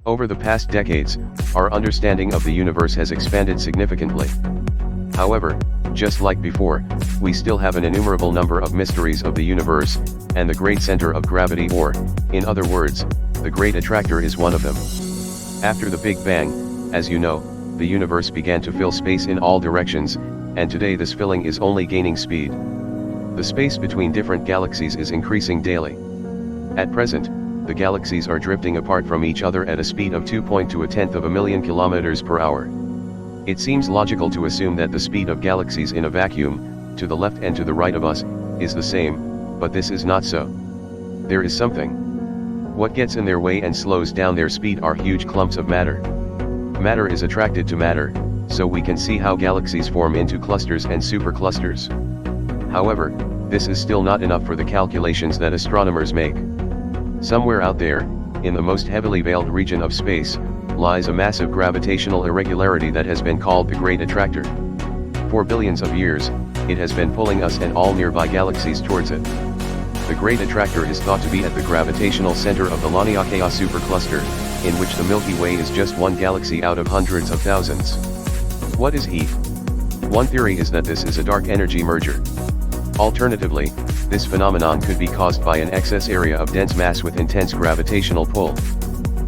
Over the past decades, our understanding of the universe has expanded significantly. However, just like before, we still have an innumerable number of mysteries of the universe, and the great center of gravity, or, in other words, the Great Attractor, is one of them. After the Big Bang, as you know, the universe began to fill space in all directions, and today this filling is only gaining speed. The space between different galaxies is increasing daily. At present, the galaxies are drifting apart from each other at a speed of 2.2 million kilometers per hour. It seems logical to assume that the speed of galaxies in a vacuum, to the left and to the right of us, is the same, but this is not so. There is something. What gets in their way and slows down their speed are huge clumps of matter. Matter is attracted to matter, so we can see how galaxies form into clusters and superclusters. However, this is still not enough for the calculations that astronomers make. Somewhere out there, in the most heavily veiled region of space, lies a massive gravitational irregularity that has been called the Great Attractor. For billions of years, it has been pulling us and all nearby galaxies towards it. The Great Attractor is thought to be at the gravitational center of the Laniakea supercluster, in which the Milky Way is just one galaxy out of hundreds of thousands. What is heat? One theory is that this is a dark energy merger. Alternatively, this phenomenon could be caused by an excess area of dense mass with intense gravitational pull.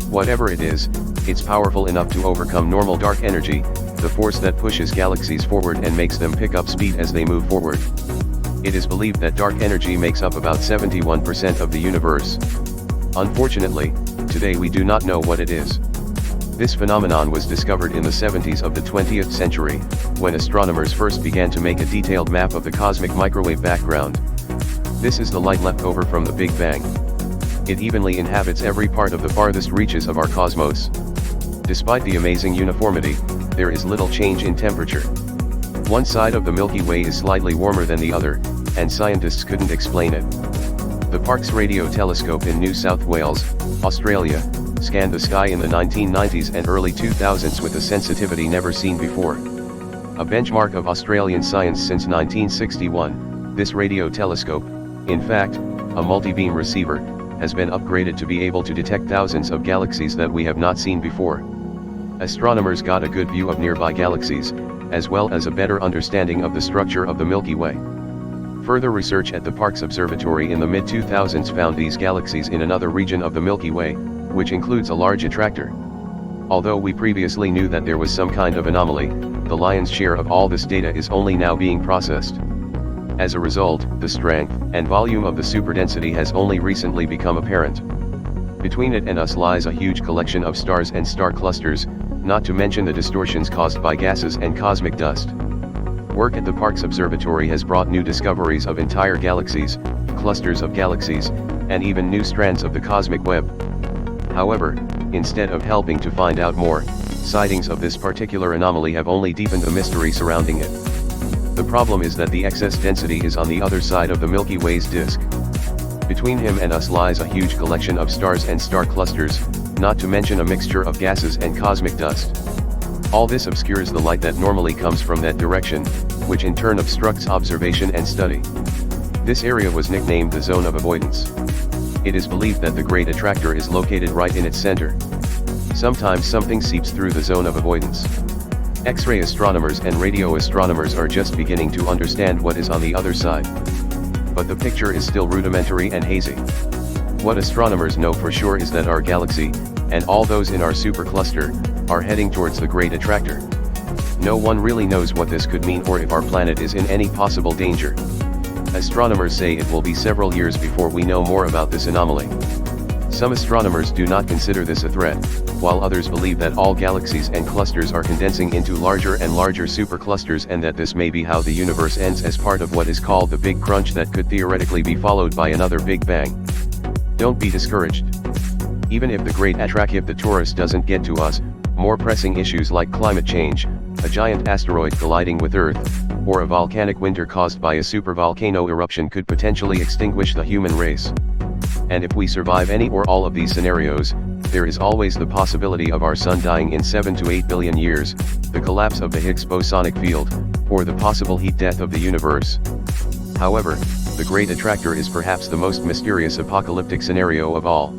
Whatever it is, it's powerful enough to overcome normal dark energy, the force that pushes galaxies forward and makes them pick up speed as they move forward. It is believed that dark energy makes up about 71% of the universe. Unfortunately, today we do not know what it is. This phenomenon was discovered in the 70s of the 20th century, when astronomers first began to make a detailed map of the cosmic microwave background. This is the light left over from the Big Bang. It evenly inhabits every part of the farthest reaches of our cosmos. Despite the amazing uniformity, there is little change in temperature. One side of the Milky Way is slightly warmer than the other, and scientists couldn't explain it. The Parkes radio telescope in New South Wales, Australia, scanned the sky in the 1990s and early 2000s with a sensitivity never seen before. A benchmark of Australian science since 1961, this radio telescope, in fact, a multi-beam receiver, has been upgraded to be able to detect thousands of galaxies that we have not seen before. Astronomers got a good view of nearby galaxies, as well as a better understanding of the structure of the Milky Way. Further research at the Parkes Observatory in the mid-2000s found these galaxies in another region of the Milky Way, which includes a large attractor. Although we previously knew that there was some kind of anomaly, the lion's share of all this data is only now being processed. As a result, the strength and volume of the superdensity has only recently become apparent. Between it and us lies a huge collection of stars and star clusters, not to mention the distortions caused by gases and cosmic dust. Work at the Parkes Observatory has brought new discoveries of entire galaxies, clusters of galaxies, and even new strands of the cosmic web. However, instead of helping to find out more, sightings of this particular anomaly have only deepened the mystery surrounding it. The problem is that the excess density is on the other side of the Milky Way's disk. Between him and us lies a huge collection of stars and star clusters, not to mention a mixture of gases and cosmic dust. All this obscures the light that normally comes from that direction, which in turn obstructs observation and study. This area was nicknamed the Zone of Avoidance. It is believed that the Great Attractor is located right in its center. Sometimes something seeps through the zone of avoidance. X-ray astronomers and radio astronomers are just beginning to understand what is on the other side. But the picture is still rudimentary and hazy. What astronomers know for sure is that our galaxy, and all those in our supercluster, are heading towards the Great Attractor. No one really knows what this could mean or if our planet is in any possible danger. Astronomers say it will be several years before we know more about this anomaly. Some astronomers do not consider this a threat, while others believe that all galaxies and clusters are condensing into larger and larger superclusters and that this may be how the universe ends as part of what is called the Big Crunch that could theoretically be followed by another Big Bang. Don't be discouraged. Even if the Great Attractor doesn't get to us, more pressing issues like climate change, a giant asteroid colliding with Earth, or a volcanic winter caused by a supervolcano eruption could potentially extinguish the human race. And if we survive any or all of these scenarios, there is always the possibility of our sun dying in 7 to 8 billion years, the collapse of the Higgs bosonic field, or the possible heat death of the universe. However, the Great Attractor is perhaps the most mysterious apocalyptic scenario of all.